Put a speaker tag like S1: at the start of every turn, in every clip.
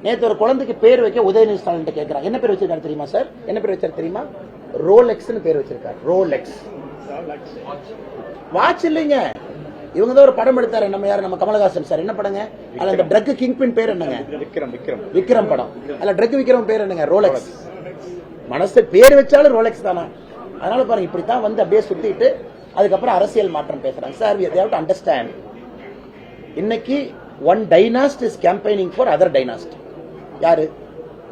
S1: நேற்று ஒரு குழந்தைக்கு பேர் வைக்க உதயநிதி ஸ்டாலின் கேட்கிறாங்க. என்ன பேர் வச்சிருக்காரு தெரியுமா சார்? என்ன பேர் வச்சாரு தெரியுமா? ரோலெக்ஸ்னு பேர் வச்சிருக்காரு. ரோலெக்ஸ் வாட்ச் இல்லைங்க. இவங்க தான் ஒரு படம் எடுத்தாரு. நம்ம யாரு? நம்ம கமலஹாசன் சார். என்ன படங்க? அதுல அந்த ட்ரக் கிங் பின் பேர் என்னங்க? விக்ரம் படம். அதுல ட்ரக் விக்ரம் பேர் என்னங்க? ரோலெக்ஸ். மனசு பேர் வச்சாலும் ரோலெக்ஸ் தானா? அதனால பாருங்க, இப்படித்தான் வந்து அப்படியே சுத்திட்டு அதுக்கப்புறம் அரசியல் மாற்றம் பேசுறாங்க. Sir, we have to understand, இன்னைக்கு one dynasty is campaigning for other dynasty. யாரு?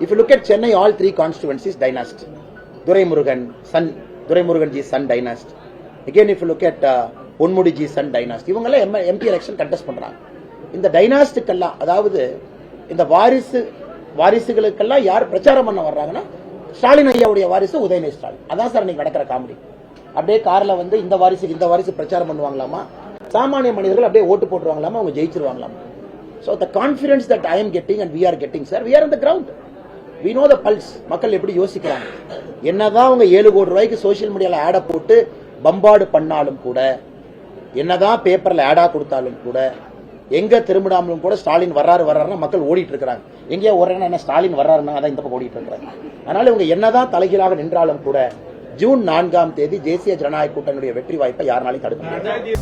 S1: If you look at Chennai, all three constituencies dynasty. Duraimurugan son, Duraimurugan ji son dynasty. Again, if you look at Ponmudi ji son dynasty. இவங்கெல்லாம் MP election contest பண்றாங்க. இந்த டைனாஸ்டிக்கெல்லாம், அதாவது இந்த வாரிசுகளுக்கெல்லாம் யார் பிரச்சாரம் பண்ண வர்றாங்கன்னா, ஸ்டாலின் ஐயாவுடைய வாரிசு உதயநிதி ஸ்டாலின். அதான் சார் இன்னைக்கு நடக்கிற காமெடி. அப்படியே கார்ல வந்து இந்த வாரிசு பிரச்சாரம் பண்ணுவாங்களாமா, சாமானிய மனிதர்கள் அப்படியே ஓட்டு போட்டுருவாங்களாமா, அவங்க ஜெயிச்சிருவாங்களாமா. So the confidence that I am getting and we are getting, sir, we are on the ground. We know the pulse. மக்கள் எப்படி யோசிக்கிறாங்க. என்னதான் அவங்க 7 கோடி ரூபாய்க்கு சோசியல் மீடியால ஆட போட்டு பம்பாடு பண்ணாலும் கூட, என்னதான் பேப்பர்ல ஆடா கொடுத்தாலும் கூட, எங்க திரும்பினாலும் கூட ஸ்டாலின் வர்றாருன்னா மக்கள் ஓடிட்டு இருக்காங்க. எங்கேயா ஓடுறாங்கன்னா என்ன, ஸ்டாலின் வர்றாருன்னா அதான் இந்த பக்கம் ஓடிட்டு இருக்காங்க. அதனால இவங்க என்னதான் தலைகீழாக நின்றாலும் கூட ஜூன் 4ஆம் தேதி தேசிய ஜனநாயக கூட்டணியுடைய வெற்றி வாய்ப்பை யாருனாலையும் தடுக்க முடியாது.